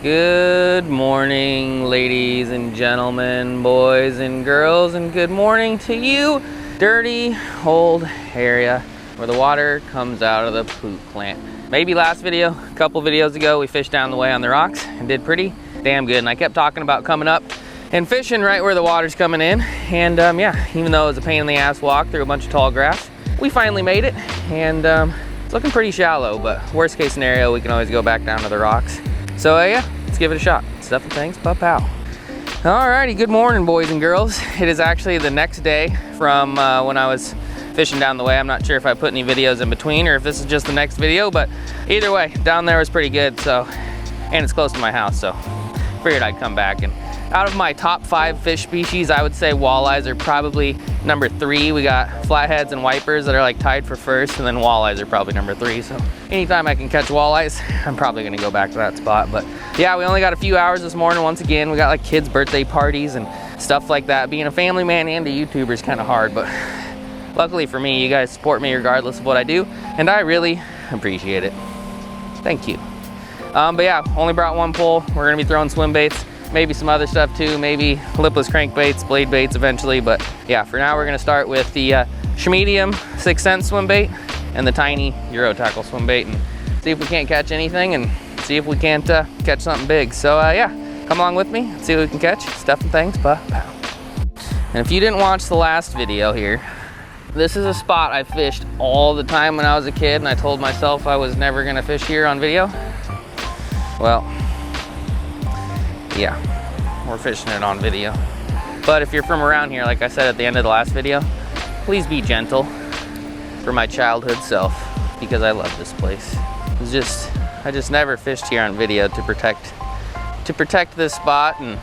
Good morning, ladies and gentlemen, boys and girls, and good morning to you. Dirty old area where the water comes out of the poop plant. Maybe last video, a couple videos ago, we fished down the way on the rocks and did pretty damn good. And I kept talking about coming up and fishing right where the water's coming in. And yeah, even though it was a pain in the ass walk through a bunch of tall grass, we finally made it. And it's looking pretty shallow, but worst case scenario, we can always go back down to the rocks. So yeah, let's give it a shot. Stuff and things, pow. Alrighty, good morning, boys and girls. It is actually the next day from when I was fishing down the way. I'm not sure if I put any videos in between or if this is just the next video, but either way, down there was pretty good. So, and it's close to my house, so figured I'd come back. And out of my top 5 fish species, I would say walleyes are probably number 3. We got flatheads and wipers that are like tied for first, and then walleyes are probably number 3. So anytime I can catch walleyes, I'm probably gonna go back to that spot. But yeah, we only got a few hours this morning. Once again, we got like kids' birthday parties and stuff like that. Being a family man and a YouTuber is kind of hard, but luckily for me, you guys support me regardless of what I do, and I really appreciate it. Thank you. But yeah, only brought one pole. We're gonna be throwing swim baits, maybe some other stuff too, maybe lipless crankbaits, blade baits eventually. But yeah, for now we're gonna start with the medium 6 cent swim bait and the tiny Euro tackle swim bait, and see if we can't catch anything and see if we can't catch something big. So yeah, come along with me, see what we can catch, stuff and things, pow. And if you didn't watch the last video here, this is a spot I fished all the time when I was a kid, and I told myself I was never gonna fish here on video. Well, yeah, we're fishing it on video. But if you're from around here, like I said at the end of the last video, please be gentle for my childhood self, because I love this place. I just never fished here on video to protect this spot and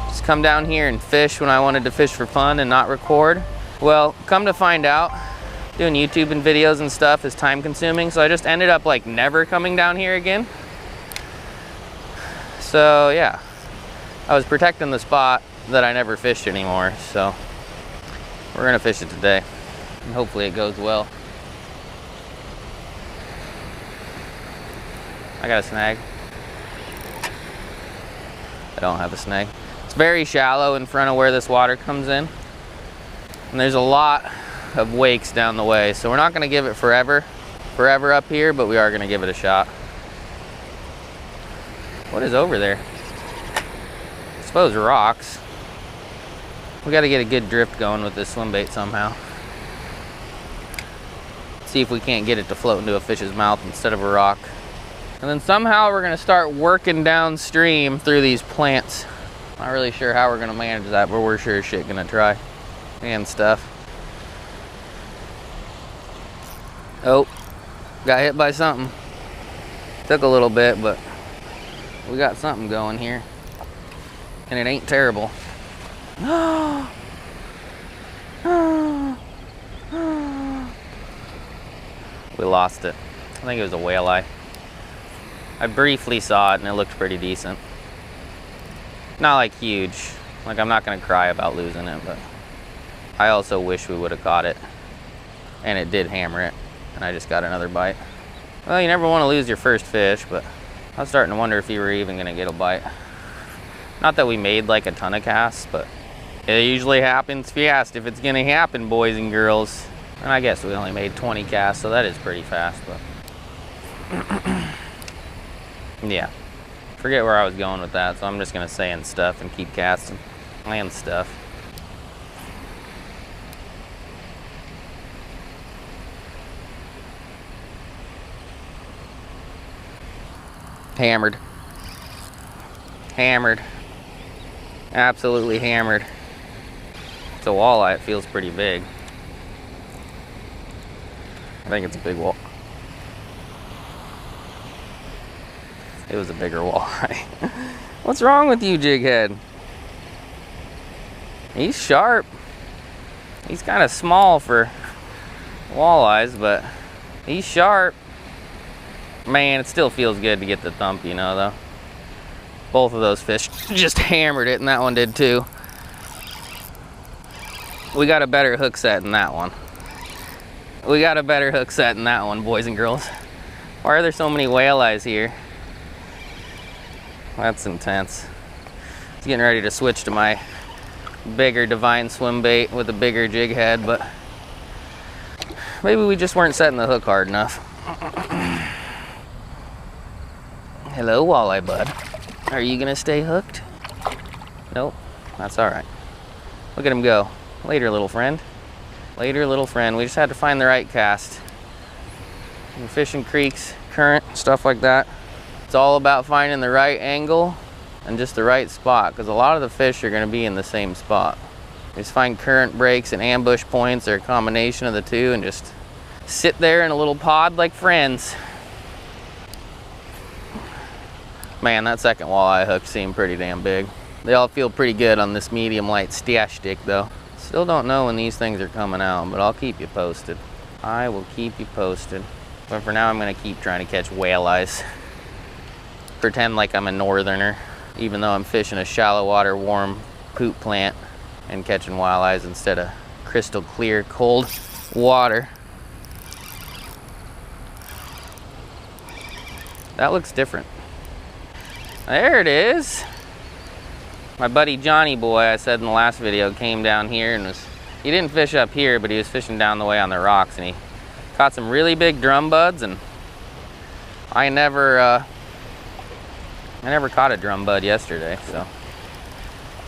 just come down here and fish when I wanted to fish for fun and not record. Well, come to find out, doing YouTube and videos and stuff is time consuming, so I just ended up like never coming down here again. So yeah, I was protecting the spot that I never fished anymore, so we're gonna fish it today, and hopefully it goes well. I got a snag. I don't have a snag. It's very shallow in front of where this water comes in, and there's a lot of wakes down the way, so we're not gonna give it forever up here, but we are gonna give it a shot. What is over there? I suppose rocks. We gotta get a good drift going with this swim bait somehow. See if we can't get it to float into a fish's mouth instead of a rock. And then somehow we're gonna start working downstream through these plants. Not really sure how we're gonna manage that, but we're sure as shit gonna try. And stuff. Oh, got hit by something. Took a little bit, but we got something going here. And it ain't terrible. We lost it. I think it was a walleye. I briefly saw it and it looked pretty decent. Not like huge. Like, I'm not gonna cry about losing it, but I also wish we would have caught it. And it did hammer it, and I just got another bite. Well, you never want to lose your first fish, but I was starting to wonder if you were even gonna get a bite. Not that we made like a ton of casts, but it usually happens fast if it's gonna happen, boys and girls. And I guess we only made 20 casts, so that is pretty fast, but yeah. Forget where I was going with that, so I'm just gonna say and stuff and keep casting and stuff. Hammered. Hammered. Absolutely hammered. It's a walleye. It feels pretty big. I think it's a big walleye. It was a bigger walleye. What's wrong with you, jighead? He's sharp. He's kind of small for walleyes, but he's sharp. Man, it still feels good to get the thump, you know, though. Both of those fish just hammered it, and that one did too. We got a better hook set than that one. We got a better hook set than that one, boys and girls. Why are there so many walleyes here? That's intense. I was getting ready to switch to my bigger Divine swim bait with a bigger jig head, but maybe we just weren't setting the hook hard enough. Hello, walleye bud. Are you gonna stay hooked? Nope, that's all right. Look at him go. Later, little friend. Later, little friend. We just had to find the right cast. We're fishing creeks, current, stuff like that. It's all about finding the right angle and just the right spot, because a lot of the fish are gonna be in the same spot. Just find current breaks and ambush points, or a combination of the two, and just sit there in a little pod like friends. Man, that second walleye hook seemed pretty damn big. They all feel pretty good on this medium light stash stick though. Still don't know when these things are coming out, but I'll keep you posted. I will keep you posted. But for now, I'm gonna keep trying to catch walleyes. Pretend like I'm a northerner, even though I'm fishing a shallow water, warm poop plant and catching walleyes instead of crystal clear, cold water. That looks different. There it is. My buddy Johnny Boy, I said in the last video, came down here and he didn't fish up here, but he was fishing down the way on the rocks, and he caught some really big drum buds, and I never caught a drum bud yesterday, so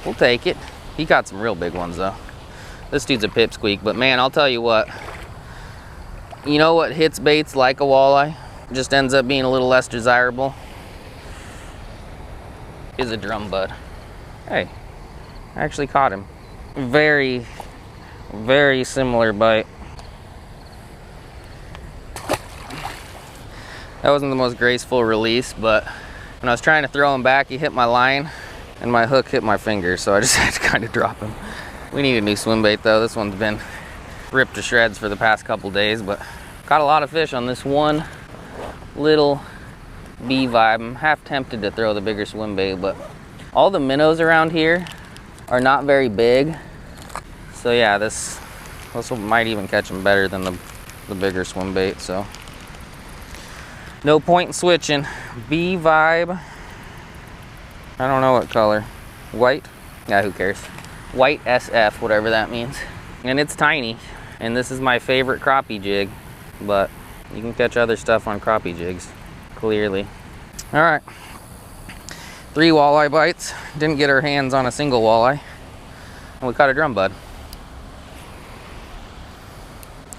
we'll take it. He caught some real big ones though. This dude's a pipsqueak, but man, I'll tell you what. You know what hits baits like a walleye? Just ends up being a little less desirable. Is a drum bud. Hey, I actually caught him. Very, very similar bite. That wasn't the most graceful release, but when I was trying to throw him back, he hit my line and my hook hit my finger, so I just had to kind of drop him. We need a new swim bait though. This one's been ripped to shreds for the past couple days, but caught a lot of fish on this one little B vibe. I'm half tempted to throw the bigger swim bait, but all the minnows around here are not very big. So yeah, this might even catch them better than the bigger swim bait, so. No point in switching. B vibe. I don't know what color. White? Yeah, who cares? White SF, whatever that means. And it's tiny. And this is my favorite crappie jig, but you can catch other stuff on crappie jigs, clearly. All right. 3 walleye bites. Didn't get our hands on a single walleye. And we caught a drum bud.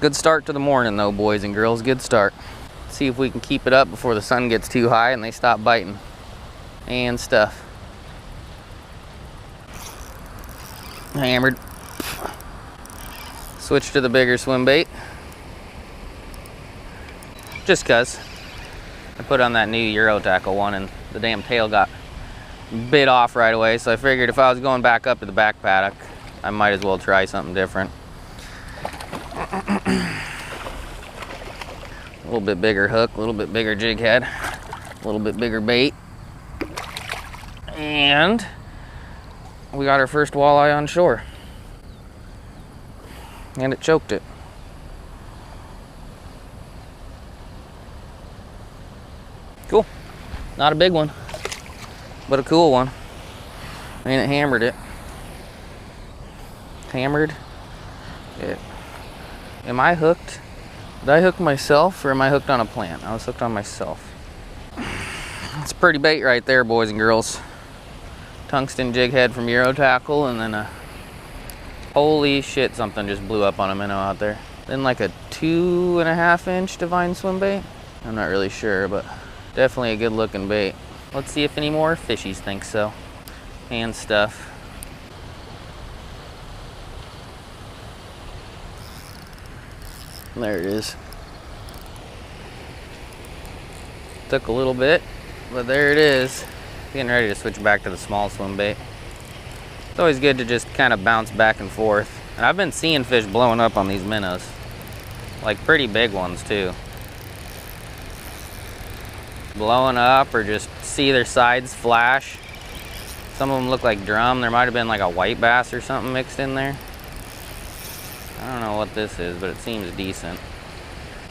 Good start to the morning though, boys and girls. Good start. See if we can keep it up before the sun gets too high and they stop biting and stuff. Hammered. Switch to the bigger swim bait. Just cause I put on that new Euro tackle one and the damn tail got bit off right away, so I figured if I was going back up to the back paddock, I might as well try something different. A little bit bigger hook, a little bit bigger jig head, a little bit bigger bait. And we got our first walleye on shore. And it choked it. Cool. Not a big one, but a cool one. I mean, it hammered it. Hammered it. Am I hooked? Did I hook myself, or am I hooked on a plant? I was hooked on myself. It's a pretty bait right there, boys and girls. Tungsten jig head from Euro Tackle, and then holy shit, something just blew up on a minnow out there. Then like a 2.5 inch Divine swim bait. I'm not really sure, but definitely a good looking bait. Let's see if any more fishies think so. And stuff. There it is. Took a little bit, but there it is. Getting ready to switch back to the small swim bait. It's always good to just kind of bounce back and forth. And I've been seeing fish blowing up on these minnows. Like pretty big ones too. Blowing up, or just see their sides flash. Some of them look like drum. There might have been like a white bass or something mixed in there. I don't know what this is, but it seems decent.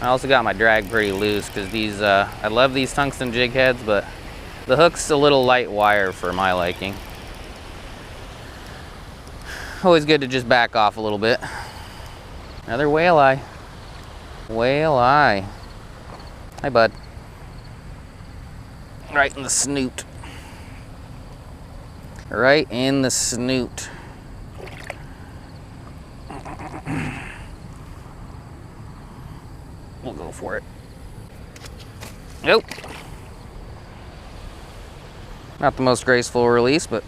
I also got my drag pretty loose because these, I love these tungsten jig heads, but The hook's a little light wire for my liking. Always good to just back off a little bit. Another walleye. Walleye. Hi, bud. Right in the snoot. Right in the snoot. We'll go for it. Nope. Not the most graceful release, but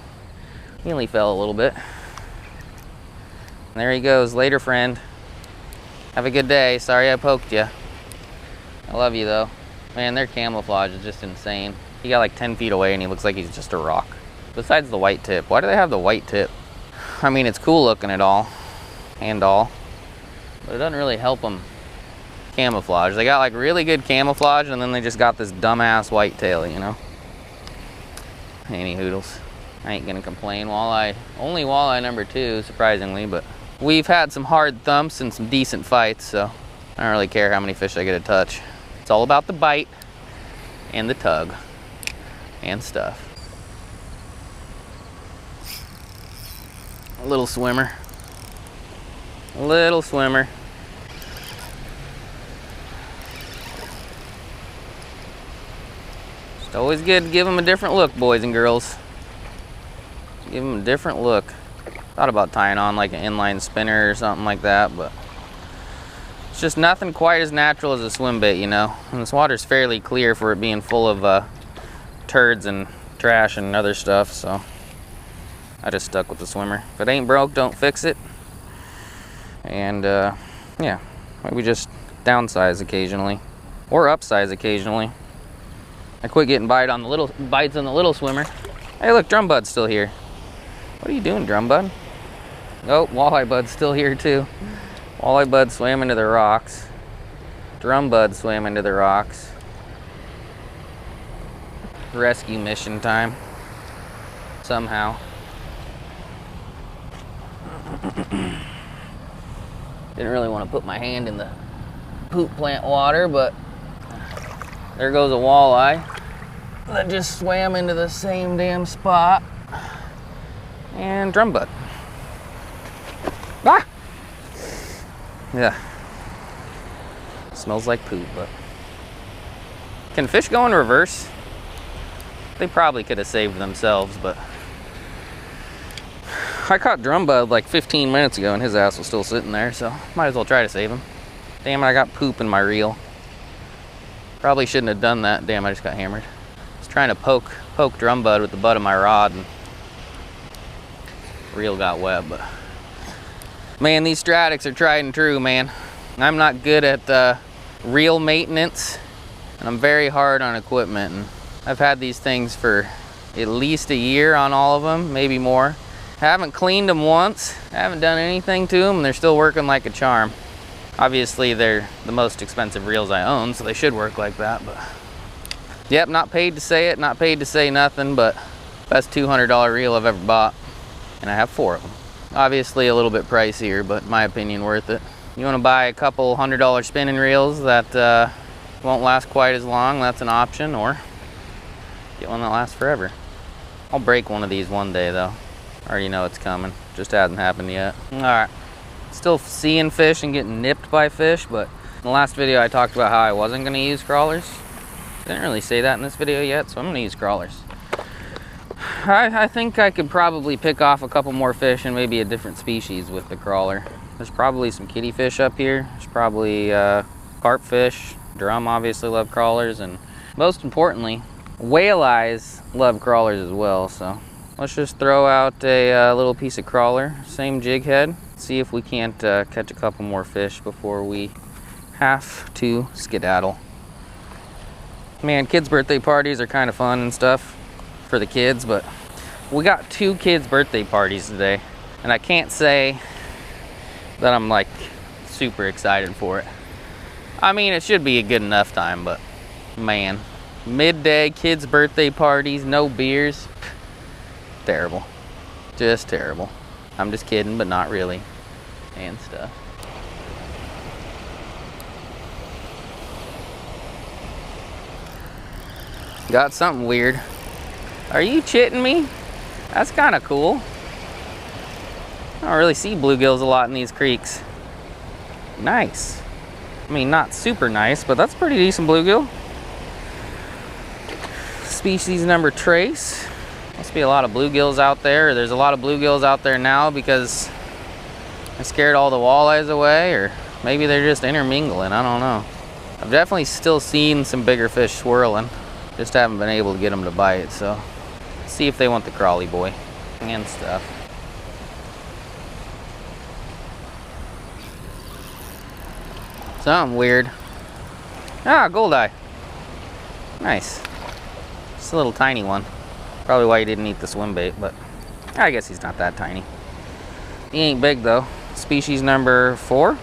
he only fell a little bit. There he goes. Later, friend. Have a good day. Sorry I poked you. I love you, though. Man, their camouflage is just insane. He got like 10 feet away and he looks like he's just a rock. Besides the white tip. Why do they have the white tip? I mean, it's cool looking at all. And all. But it doesn't really help them camouflage. They got like really good camouflage and then they just got this dumbass white tail, you know? Any hoodles. I ain't gonna complain. Walleye. Only walleye number 2, surprisingly, but we've had some hard thumps and some decent fights, so I don't really care how many fish I get to touch. It's all about the bite and the tug and stuff. A little swimmer. A little swimmer. It's always good to give them a different look, boys and girls. Give them a different look. Thought about tying on like an inline spinner or something like that, but it's just nothing quite as natural as a swim bait, you know. And this water's fairly clear for it being full of turds and trash and other stuff, so I just stuck with the swimmer. If it ain't broke, don't fix it. And yeah, we just downsize occasionally or upsize occasionally. I quit getting bites on the little swimmer. Hey, look, Drum Bud's still here. What are you doing, Drum Bud? Oh, Walleye Bud's still here too. Walleye Bud swam into the rocks. Drum Bud swam into the rocks. Rescue mission time. Somehow. Didn't really want to put my hand in the poop plant water, but there goes a walleye that just swam into the same damn spot. And Drum Bud. Ah! Yeah. Smells like poop, but can fish go in reverse? They probably could have saved themselves, but I caught Drum Bud like 15 minutes ago and his ass was still sitting there, so might as well try to save him. Damn it, I got poop in my reel. Probably shouldn't have done that. Damn, I just got hammered. I was trying to poke Drum Bud with the butt of my rod and reel got wet, but man, these Stratics are tried and true, man. I'm not good at reel maintenance and I'm very hard on equipment, and I've had these things for at least a year on all of them, maybe more. Haven't cleaned them once, haven't done anything to them, and they're still working like a charm. Obviously they're the most expensive reels I own, so they should work like that, but yep, not paid to say it, not paid to say nothing, but best $200 reel I've ever bought. And I have 4 of them. Obviously a little bit pricier, but in my opinion worth it. You want to buy a couple $100 spinning reels that won't last quite as long, that's an option, or get one that lasts forever. I'll break one of these one day though. I already know it's coming, just hasn't happened yet. Alright, still seeing fish and getting nipped by fish, but in the last video I talked about how I wasn't going to use crawlers. Didn't really say that in this video yet, so I'm going to use crawlers. I think I could probably pick off a couple more fish and maybe a different species with the crawler. There's probably some kitty fish up here. There's probably carp fish. Drum obviously love crawlers, and most importantly, walleyes love crawlers as well. So let's just throw out a little piece of crawler, same jig head, see if we can't catch a couple more fish before we have to skedaddle. Man, kids' birthday parties are kind of fun and stuff for the kids, but we got 2 kids' birthday parties today, and I can't say that I'm like super excited for it. I mean, it should be a good enough time, but man, midday kids' birthday parties, no beers, terrible. Just terrible. I'm just kidding, but not really, and stuff. Got something weird. Are you chitting me? That's kind of cool. I don't really see bluegills a lot in these creeks. Nice. I mean, not super nice, but that's pretty decent bluegill. Species number trace. Must be a lot of bluegills out there. There's a lot of bluegills out there now because I scared all the walleyes away, or maybe they're just intermingling. I don't know. I've definitely still seen some bigger fish swirling. Just haven't been able to get them to bite, so let's see if they want the crawly boy and stuff. Something weird. Ah, goldeye. Nice. Just a little tiny one. Probably why he didn't eat the swim bait, but I guess he's not that tiny. He ain't big though. Species number 4.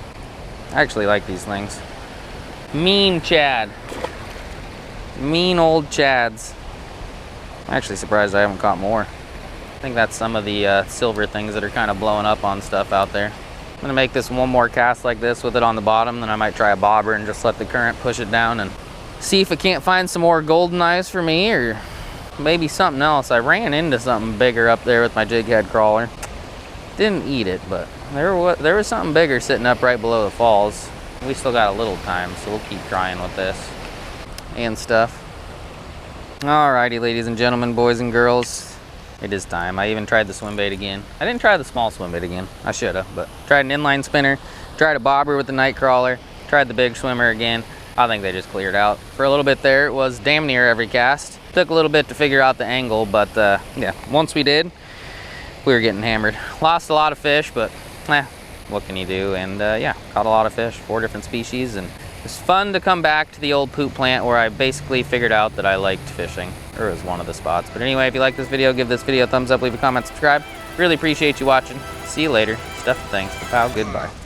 I actually like these things. Mean Chad. Mean old Chads. I'm actually surprised I haven't caught more. I think that's some of the silver things that are kind of blowing up on stuff out there. I'm gonna make this one more cast like this with it on the bottom, then I might try a bobber and just let the current push it down and see if it can't find some more golden eyes for me, or maybe something else. I ran into something bigger up there with my jig head crawler. Didn't eat it, but there was something bigger sitting up right below the falls. We still got a little time, so we'll keep trying with this and stuff. Alrighty, ladies and gentlemen, boys and girls. It is time. I even tried the swim bait again. I didn't try the small swim bait again. I should have, but tried an inline spinner, tried a bobber with the night crawler, tried the big swimmer again. I think they just cleared out. For a little bit there, it was damn near every cast. Took a little bit to figure out the angle, but yeah, once we did, we were getting hammered. Lost a lot of fish, but what can you do? And yeah, caught a lot of fish, 4 different species, and it's fun to come back to the old poop plant where I basically figured out that I liked fishing, or it was one of the spots. But anyway, if you like this video, give this video a thumbs up, leave a comment, subscribe. Really appreciate you watching. See you later. Stuff and thanks. PAAA, goodbye.